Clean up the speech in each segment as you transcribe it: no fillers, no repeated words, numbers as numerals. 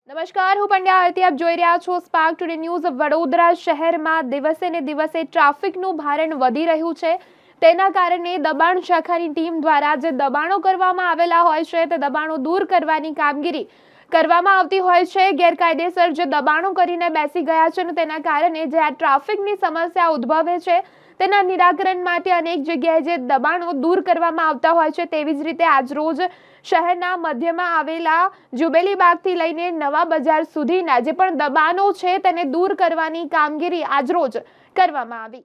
નમસ્કાર, હું પંડ્યા આરતી. આપ જોઈ રહ્યા છો સ્પાર્ક ટુડે ન્યૂઝ. વડોદરા શહેરમાં દિવસે ને દિવસે ટ્રાફિકનું ભારણ વધી રહ્યું છે. તેના કારણે દબાણ શાખાની ટીમ દ્વારા જે દબાણો કરવામાં આવેલા હોય છે તે દબાણો દૂર કરવાની કામગીરી કરવામાં આવતી હોય છે. ગેરકાયદેસર જે દબાણો કરીને બેસી ગયા છે અને તેના કારણે જે આ ટ્રાફિકની સમસ્યા ઉદ્ભવે છે તેના નિરાકરણ માટે અનેક જગ્યાએ જે દબાણો દૂર કરવામાં આવતા હોય છે. તેવી જ રીતે આજરોજ શહેરના મધ્યમાં આવેલા જુબેલી બાગથી લઈને નવા બજાર સુધીના જે પણ દબાણો છે તેને દૂર કરવાની કામગીરી આજરોજ કરવામાં આવી.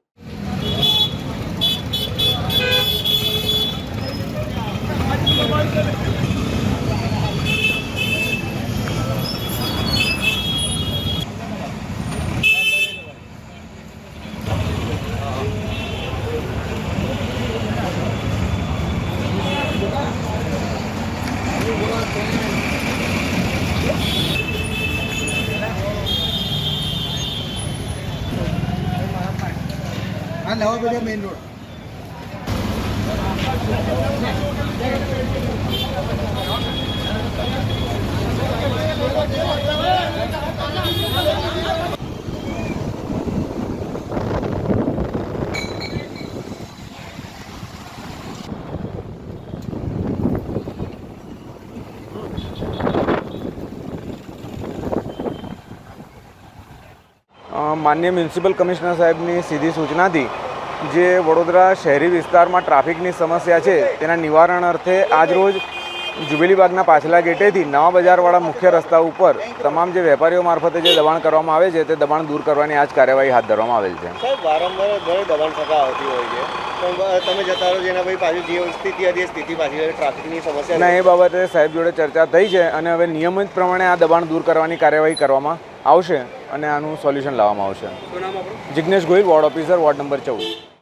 हाँ नवा बजा मेन रोड માનનીય મ્યુનિસિપલ કમિશનર સાહેબની સીધી સૂચનાથી જે વડોદરા શહેરી વિસ્તારમાં ટ્રાફિકની સમસ્યા છે તેના નિવારણ અર્થે આજરોજ જુબેલી બાગના પાછલા ગેટેથી નવા બજારવાળા મુખ્ય રસ્તા ઉપર તમામ જે વેપારીઓ મારફતે જે દબાણ કરવામાં આવે છે તે દબાણ દૂર કરવાની આજ કાર્યવાહી હાથ ધરવામાં આવેલ છે. સાહેબ, વારંવાર ઘણી દબાણ શાખા આવતી હોય છે, પણ તમે જતા રહો જેના પછી પાછી જે સ્થિતિ હતી એ સ્થિતિ પાછી ટ્રાફિકની સમસ્યા ના, એ બાબતે સાહેબ જોડે ચર્ચા થઈ છે અને હવે નિયમિત પ્રમાણે આ દબાણ દૂર કરવાની કાર્યવાહી કરવામાં આવશે અને આનું સોલ્યુશન લાવવામાં આવશે. Jignesh Gohil, ward officer, ward number 14.